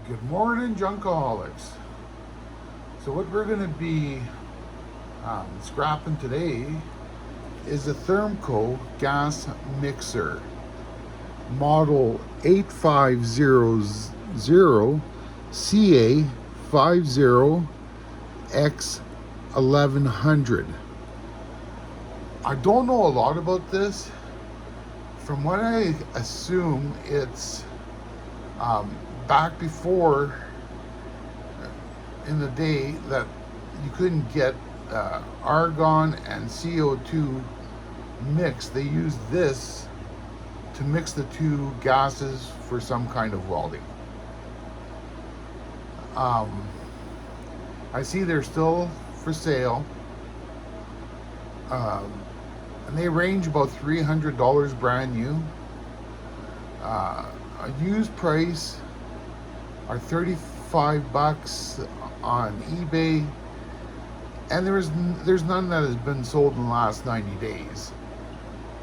Good morning, Junkaholics. So what we're going to be scrapping today is a Thermco gas mixer, model 8500 CA50X1100. I don't know a lot about this. From what I assume, it's back before in the day that you couldn't get argon and CO2 mixed. They used this to mix the two gases for some kind of welding. I see they're still for sale. And they range about $300 brand new. A used price are $35 on eBay, and there's none that has been sold in the last 90 days.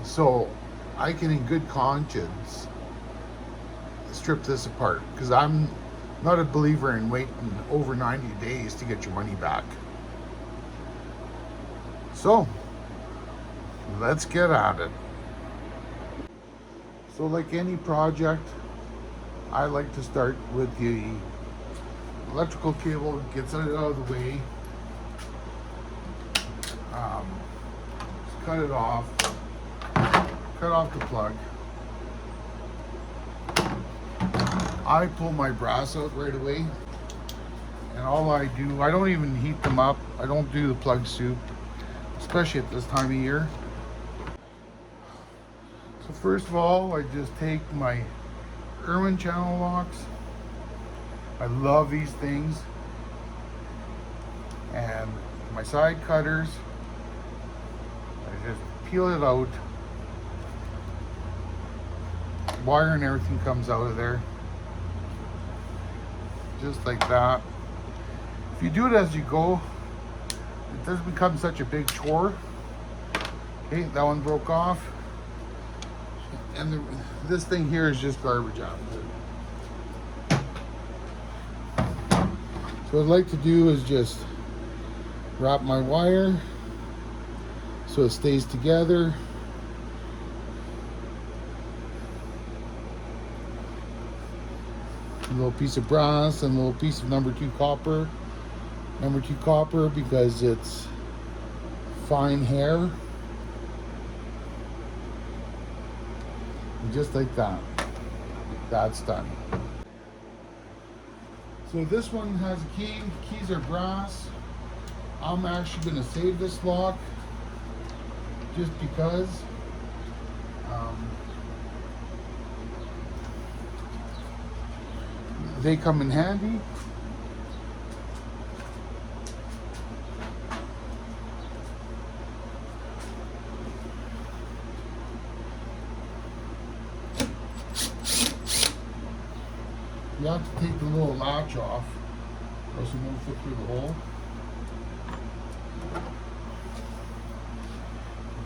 So I can in good conscience strip this apart, because I'm not a believer in waiting over 90 days to get your money back. So let's get at it. So like any project, I like to start with the electrical cable, gets it out of the way. Just cut it off, cut off the plug. I pull my brass out right away, and all I do, I don't even heat them up. I don't do the plug soup, especially at this time of year. So first of all, I just take my Irwin channel locks. I love these things. And my side cutters, I just peel it out. Wire and everything comes out of there. Just like that. If you do it as you go, it doesn't become such a big chore. Okay, that one broke off. And this thing here is just garbage out of it. So what I'd like to do is just wrap my wire so it stays together. A little piece of brass and a little piece of number 2 copper. Number 2 copper because it's fine hair. And just like that, that's done. So this one has a key. Keys are brass. I'm actually going to save this lock just because they come in handy. You have to take the little latch off, or else it won't fit through the hole.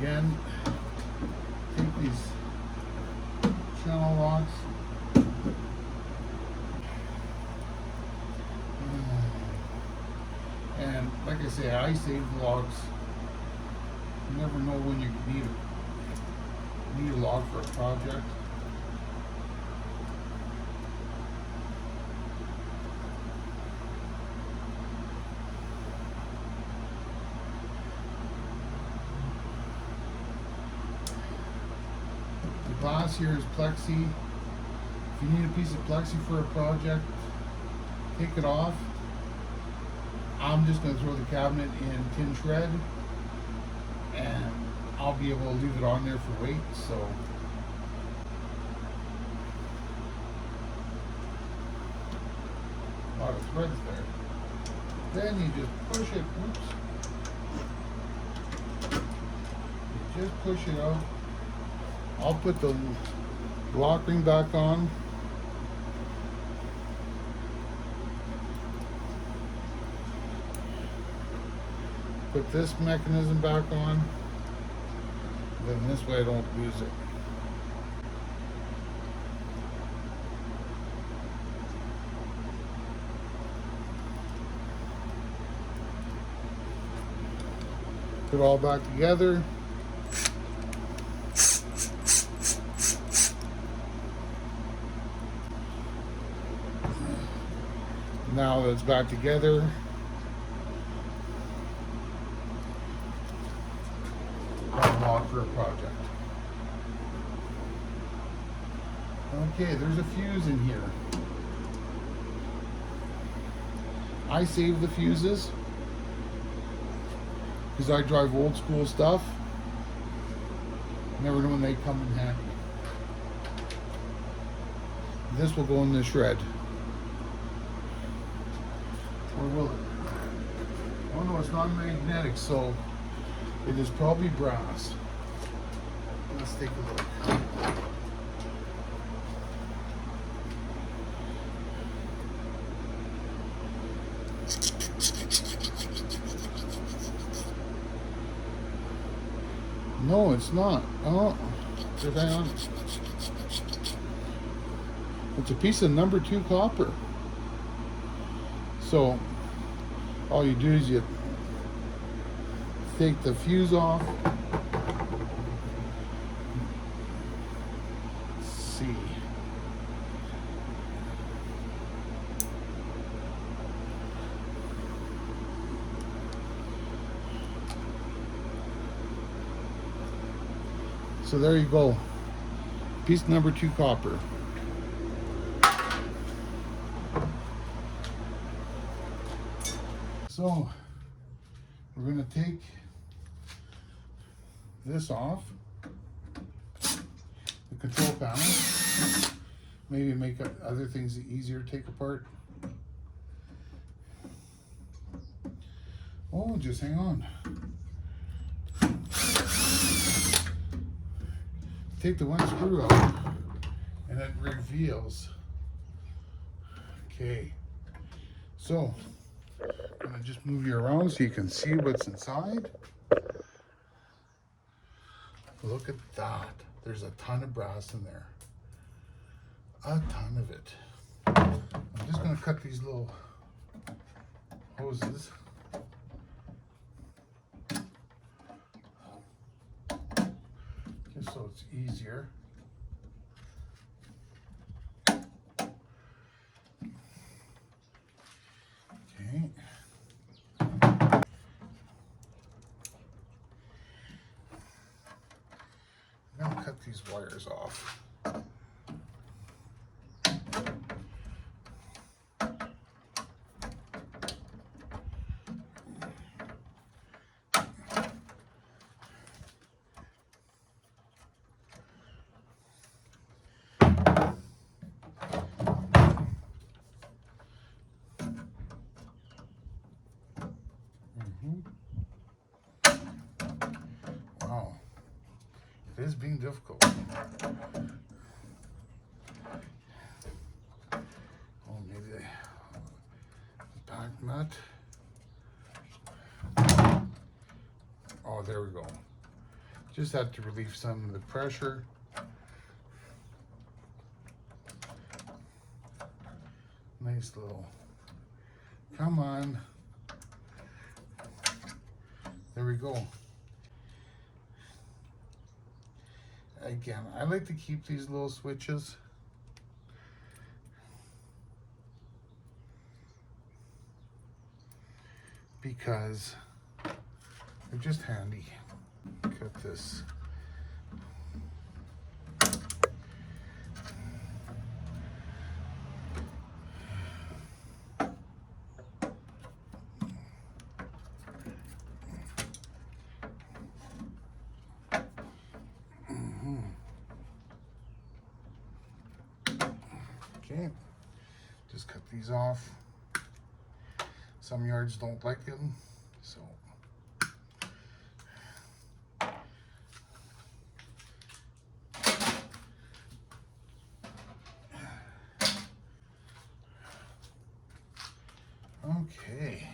Again, take these channel locks. And like I say, I save the logs. You never know when you need a log for a project. Glass here is plexi. If you need a piece of plexi for a project, take it off. I'm just going to throw the cabinet in tin shred, and I'll be able to leave it on there for weight. So a lot of threads there. Then you just push it. Oops. You just push it out. I'll put the lock ring back on. Put this mechanism back on. Then this way I don't lose it. it all back together. Now that it's back together, I'm on for a project. Okay, there's a fuse in here. I save the fuses because I drive old school stuff. Never know when they come in handy. This will go in the shred. Or will it? Oh no, it's not magnetic, so it is probably brass. Let's take a look. No, it's not. Oh, just hang on. It's a piece of number 2 copper. So all you do is you take the fuse off. Let's see. So there you go. Piece number 2 copper. So we're going to take this off the control panel. Maybe make other things easier to take apart. Oh, just hang on. Take the one screw out and it reveals. Okay, so I'm gonna just move you around so you can see what's inside. Look at that. There's a ton of brass in there. A ton of it. I'm just gonna cut these little hoses. Just so it's easier. Okay. Now cut these wires off. Wow, it is being difficult. Oh, maybe the back nut. Oh, there we go. Just had to relieve some of the pressure. Nice little, come on. There we go. Again, I like to keep these little switches. Because they're just handy. Cut this. Okay, just cut these off. Some yards don't like them, so. Okay.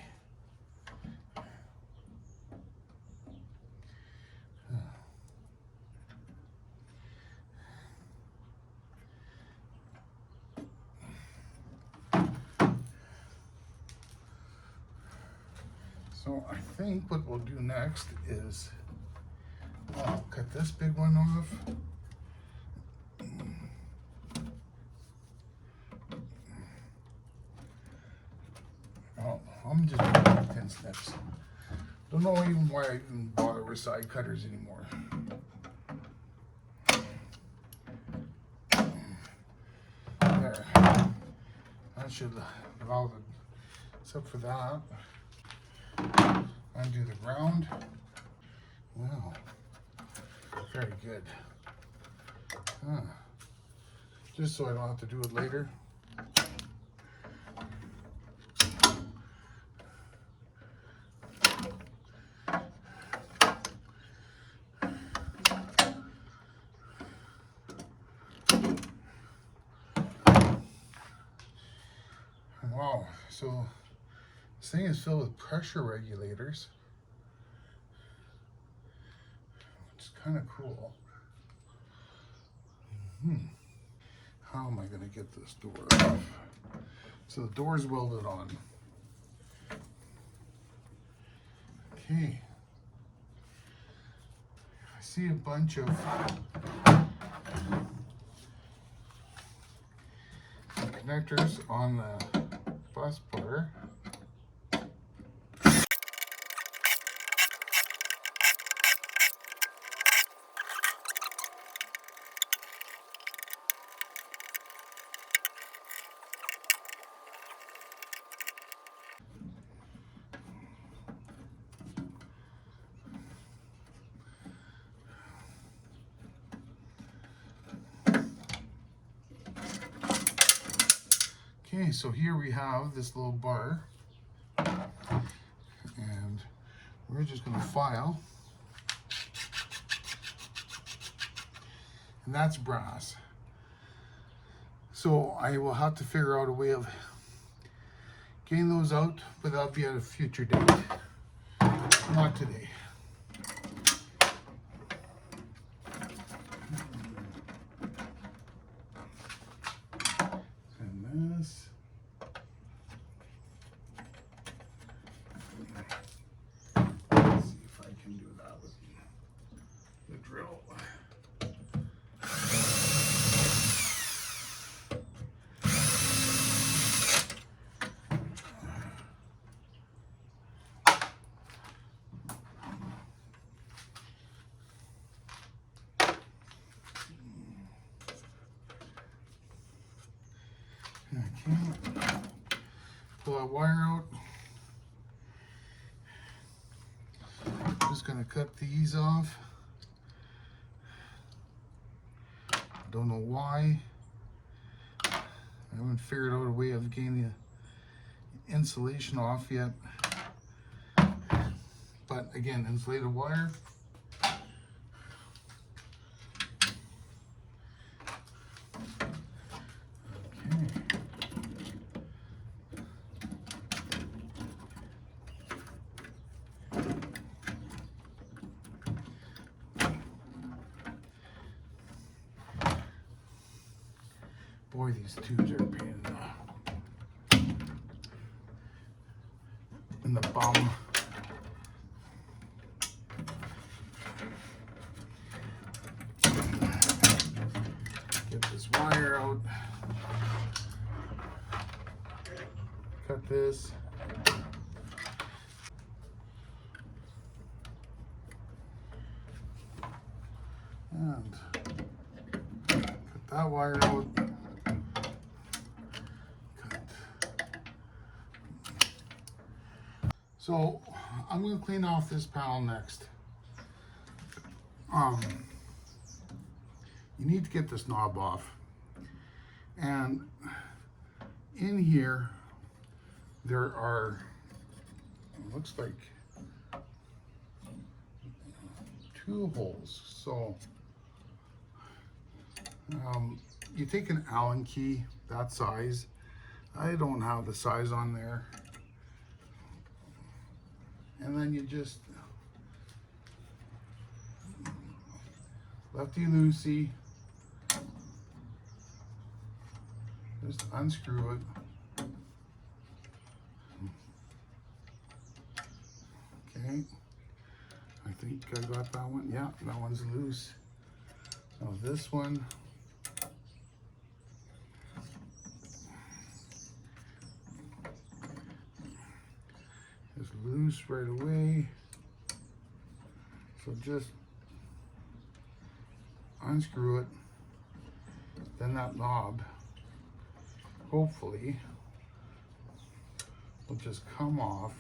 So I think what we'll do next is I'll cut this big one off. Oh, I'm just doing 10 snips. Don't know even why I even bother with side cutters anymore. There. That should allow the, except for that. Undo the ground. Wow. Very good. Just so I don't have to do it later. Wow, so this thing is filled with pressure regulators, which is kind of cool. How am I going to get this door off? So the door is welded on. Okay. I see a bunch of connectors on the bus bar. Okay, so here we have this little bar, and we're just going to file, and that's brass. So I will have to figure out a way of getting those out, but that'll be at a future date, not today. And this. Let's see if I can do that with the drill. Okay, pull that wire out. Just gonna cut these off. Don't know why. I haven't figured out a way of getting the insulation off yet. But again, insulated wire. Boy, these tubes are a pain in the bum. Get this wire out. Cut this. And cut that wire out. So I'm going to clean off this panel next. You need to get this knob off. And in here, there are, it looks like 2 holes. So you take an Allen key, that size. I don't have the size on there. And then you just lefty-loosey, just unscrew it. think I got that one. Yeah, that one's loose. So this one is loose right away. So just unscrew it. Then that knob, hopefully, will just come off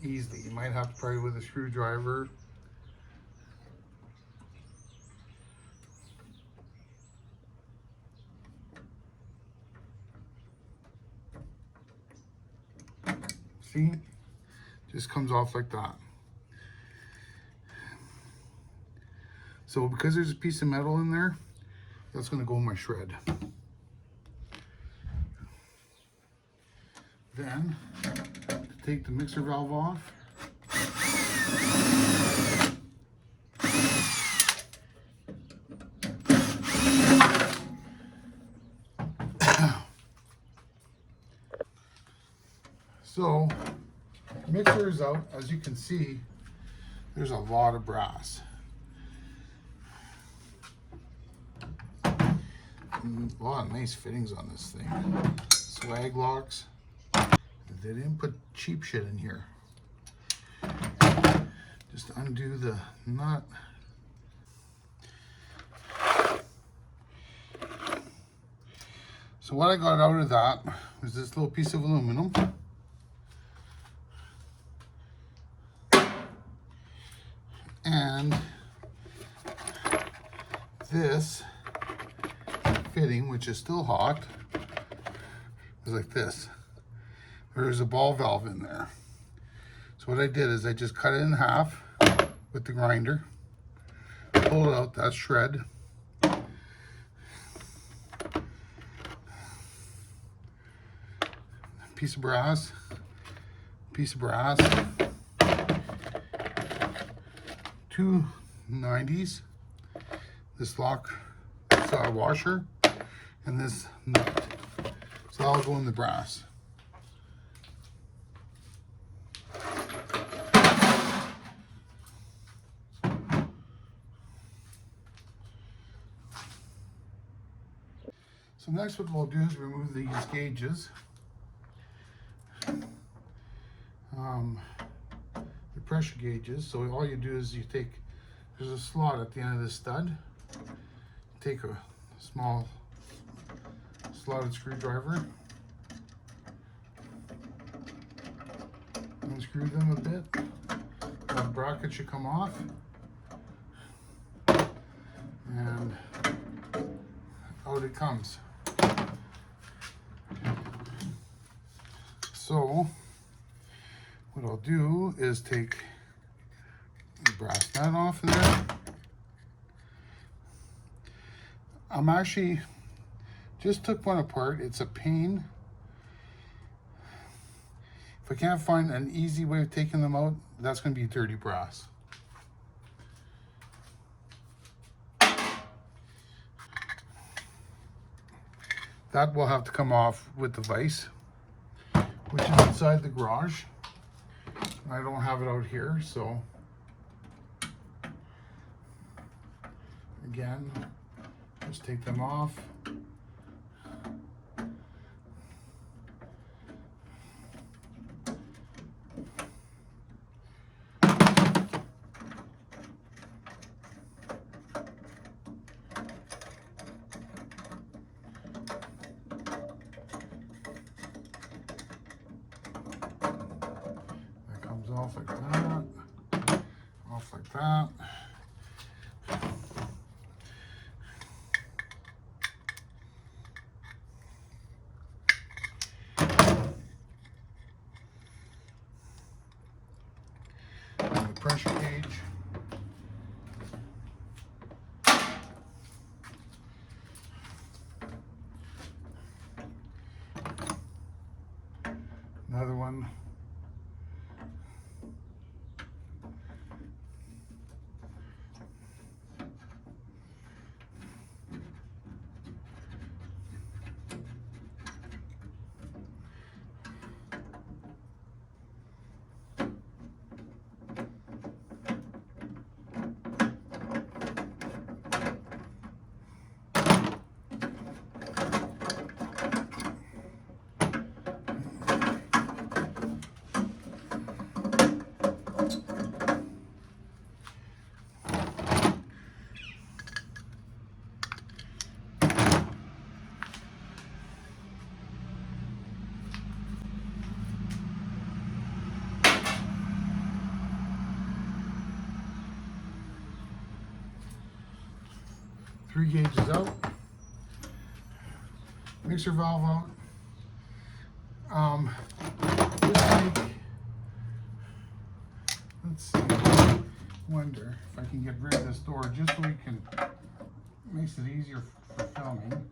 easily. You might have to pry with a screwdriver. See? Just comes off like that. So because there's a piece of metal in there, that's going to go in my shred. Then, to take the mixer valve off, so mixer is out. As you can see, there's a lot of brass. A lot of nice fittings on this thing. Swag locks. They didn't put cheap shit in here. Just undo the nut. So what I got out of that was this little piece of aluminum. And this fitting, which is still hot, is like this. There's a ball valve in there. So what I did is I just cut it in half with the grinder, pull it out, that's shred. Piece of brass, two 90s, this lock, washer, and this nut. So that'll go in the brass. So next what we'll do is remove these gauges. The pressure gauges. So all you do is you take, there's a slot at the end of the stud. Take a small slotted screwdriver, unscrew them a bit. The bracket should come off, and out it comes. So what I'll do is take the brass nut off of there. I'm actually just took one apart. It's a pain. If I can't find an easy way of taking them out, that's going to be dirty brass. That will have to come off with the vise, which is inside the garage. I don't have it out here, so again, just take them off. That comes off like that, off like that. Pressure gauge. Another one. 3 gauges out. Mixer valve out. Let's see. Wonder if I can get rid of this door just so we can makes it easier for filming.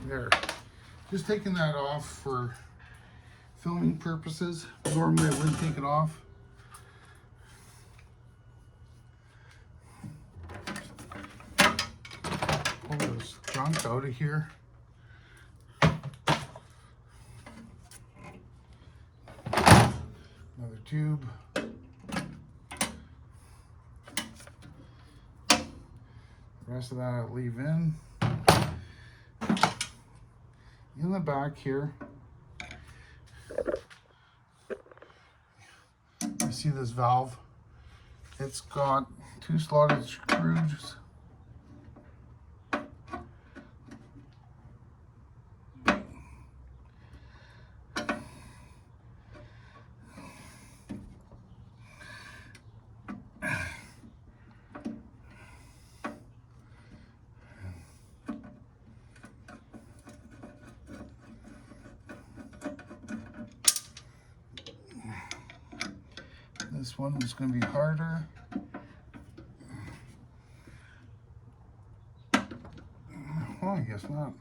There. Just taking that off for filming purposes. Normally I wouldn't take it off. Pull this junk out of here. Another tube. The rest of that I'll leave in. In the back here, you see this valve. It's got 2 slotted screws. This one is going to be harder. Well, I guess not.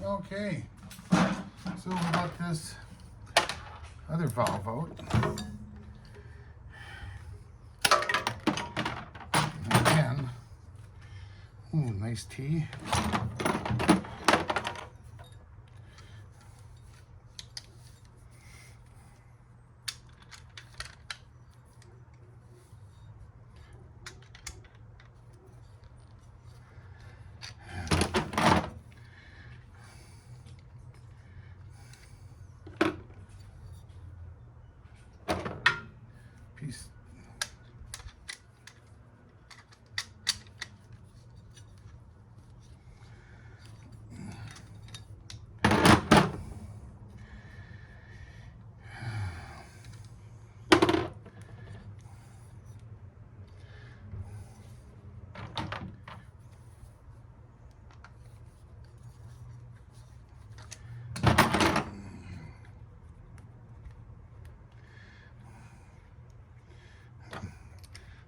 Okay, so we'll let this other valve out. Again, ooh, nice tea. Piece.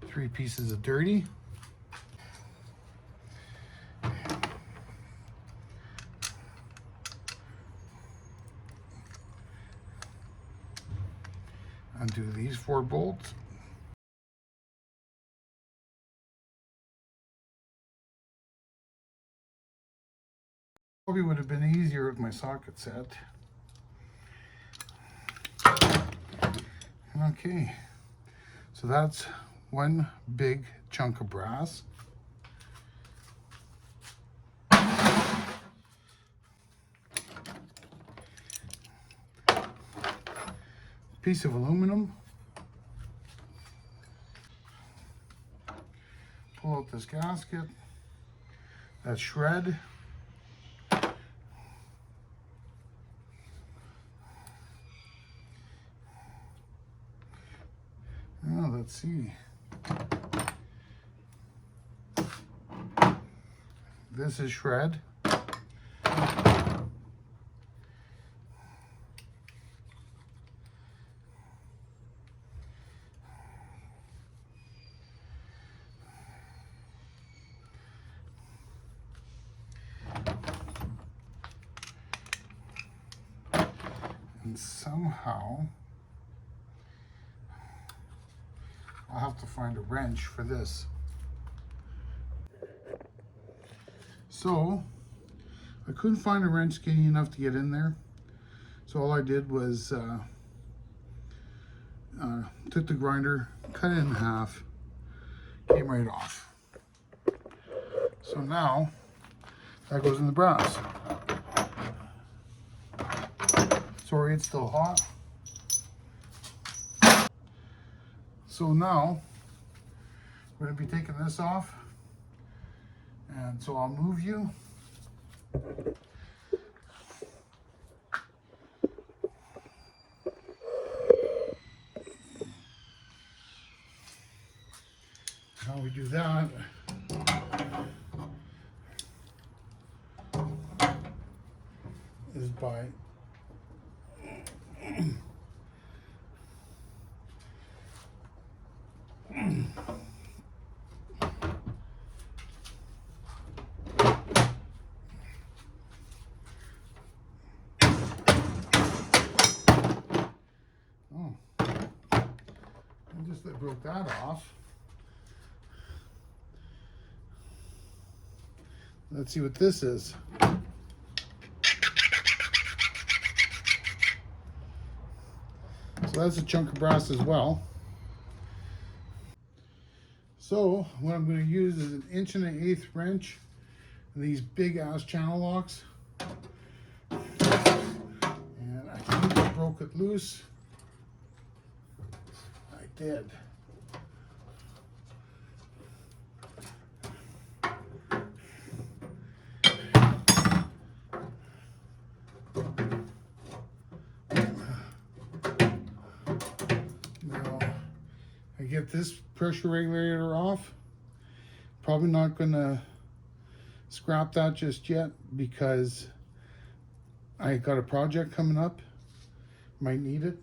Three pieces of dirty. Undo these 4 bolts. Probably would have been easier with my socket set. Okay, so that's one big chunk of brass. piece of aluminum. Pull out this gasket. That shred. Now let's see. This is shred. And somehow I'll have to find a wrench for this. So I couldn't find a wrench skinny enough to get in there. So all I did was took the grinder, cut it in half, came right off. So now that goes in the brass. Sorry, it's still hot. So now we're going to be taking this off, and so I'll move you. How we do that is by I broke that off. Let's see what this is. So that's a chunk of brass as well. So what I'm going to use is an 1 1/8" wrench and these big ass channel locks. And I think I broke it loose. I did. Get this pressure regulator off. Probably not gonna scrap that just yet because I got a project coming up. Might need it.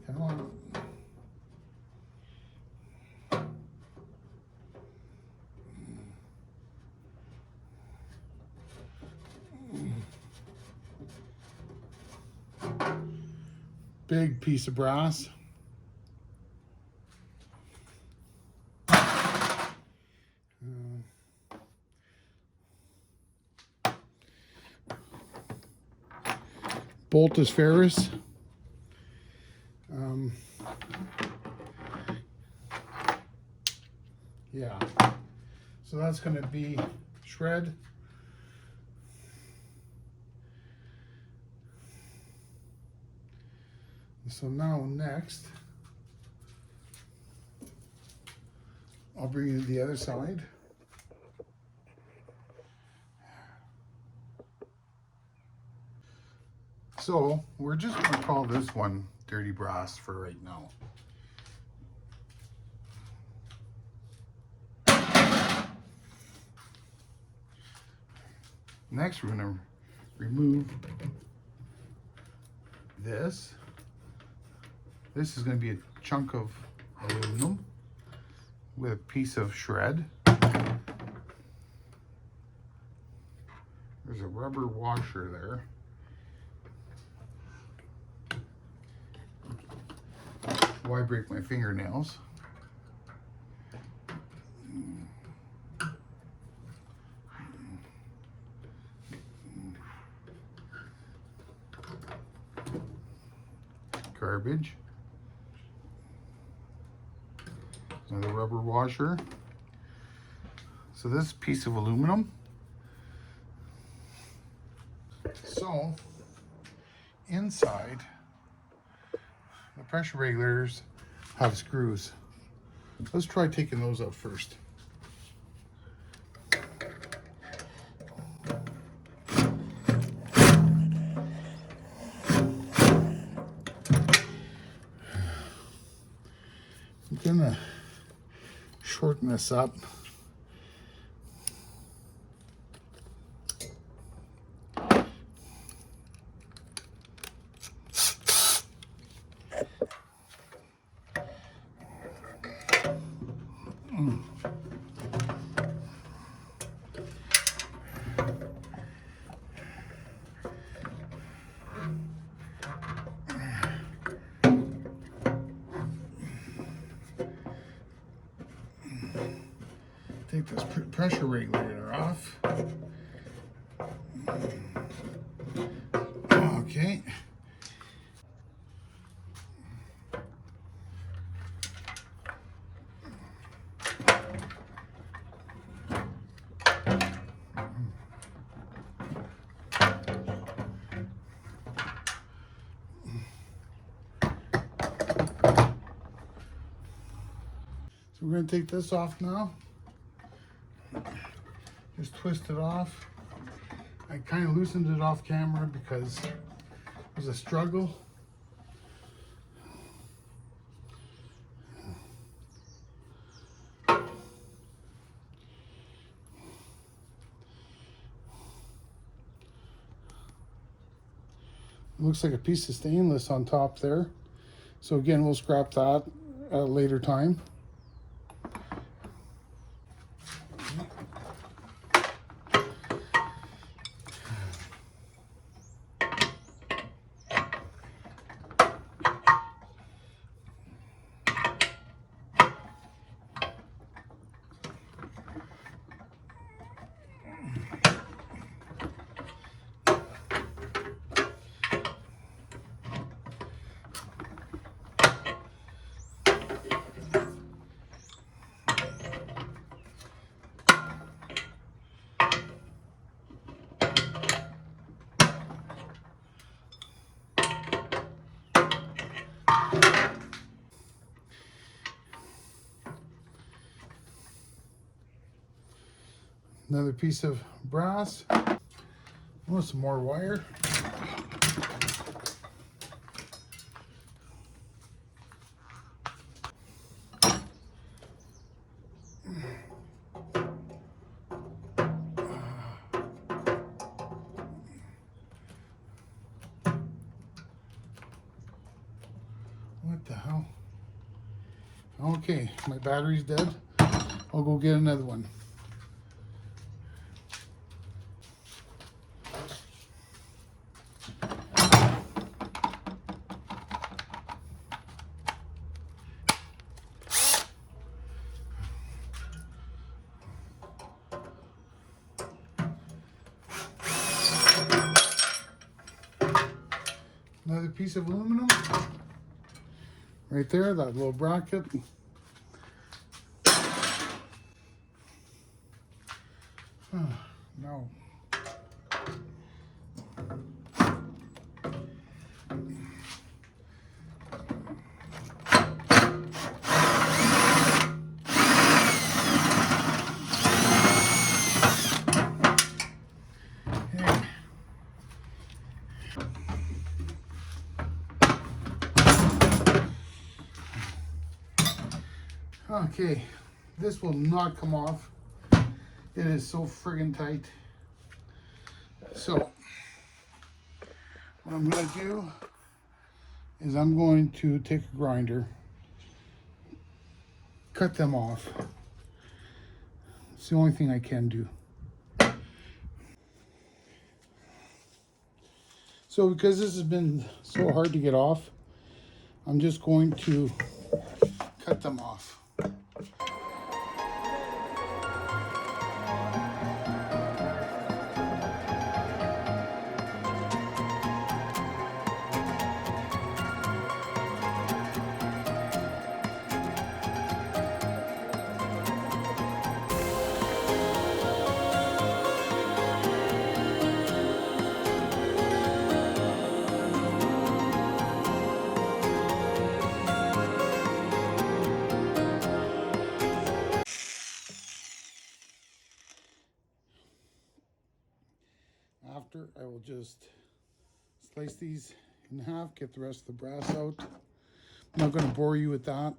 Come on. Big piece of brass. Bolt is ferrous. Yeah. So that's going to be shred. So now next, I'll bring you to the other side. So we're just going to call this one dirty brass for right now. Next, we're going to remove this. This is going to be a chunk of aluminum with a piece of shred. There's a rubber washer there. Why break my fingernails? Garbage. Another rubber washer. So this piece of aluminum. So inside, the pressure regulators have screws. Let's try taking those out first. I'm gonna shorten this up. Take this pressure regulator off. Okay. So we're going to take this off now. Just twist it off. I kind of loosened it off camera because it was a struggle. It looks like a piece of stainless on top there. So again, we'll scrap that at a later time. Another piece of brass. Oh, some more wire. What the hell? Okay, my battery's dead. I'll go get another one. Another piece of aluminum. Right there, that little bracket. Oh, no. Okay, this will not come off. It is so friggin' tight. So, what I'm going to do is I'm going to take a grinder, cut them off. It's the only thing I can do. So because this has been so hard to get off, I'm just going to cut them off. After, I will just slice these in half, get the rest of the brass out. I'm not going to bore you with that.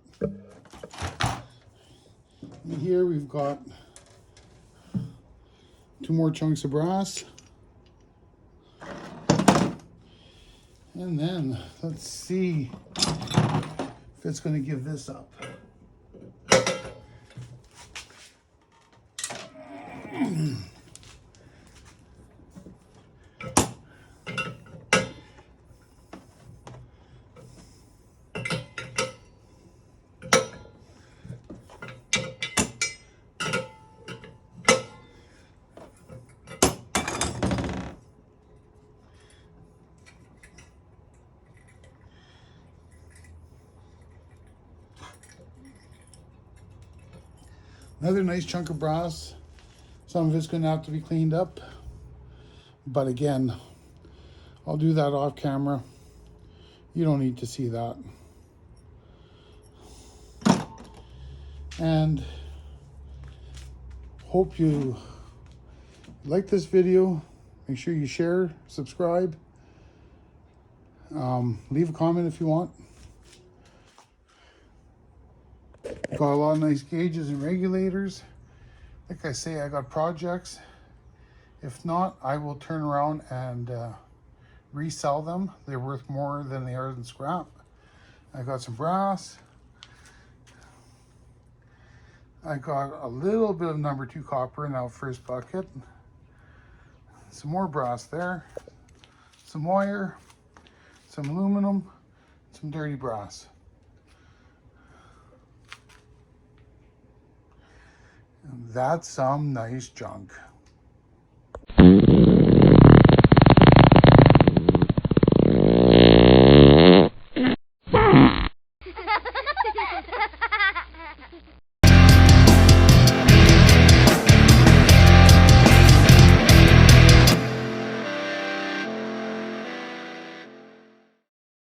And here we've got 2 more chunks of brass. And then let's see if it's going to give this up. Another nice chunk of brass. Some of it's going to have to be cleaned up. But again, I'll do that off camera. You don't need to see that. And hope you like this video. Make sure you share, subscribe. Leave a comment if you want. Got a lot of nice gauges and regulators. Like I say, I got projects. If not, I will turn around and resell them. They're worth more than they are in scrap. I got some brass. I got a little bit of number 2 copper in that first bucket. Some more brass there. Some wire. Some aluminum. Some dirty brass. And that's some nice junk.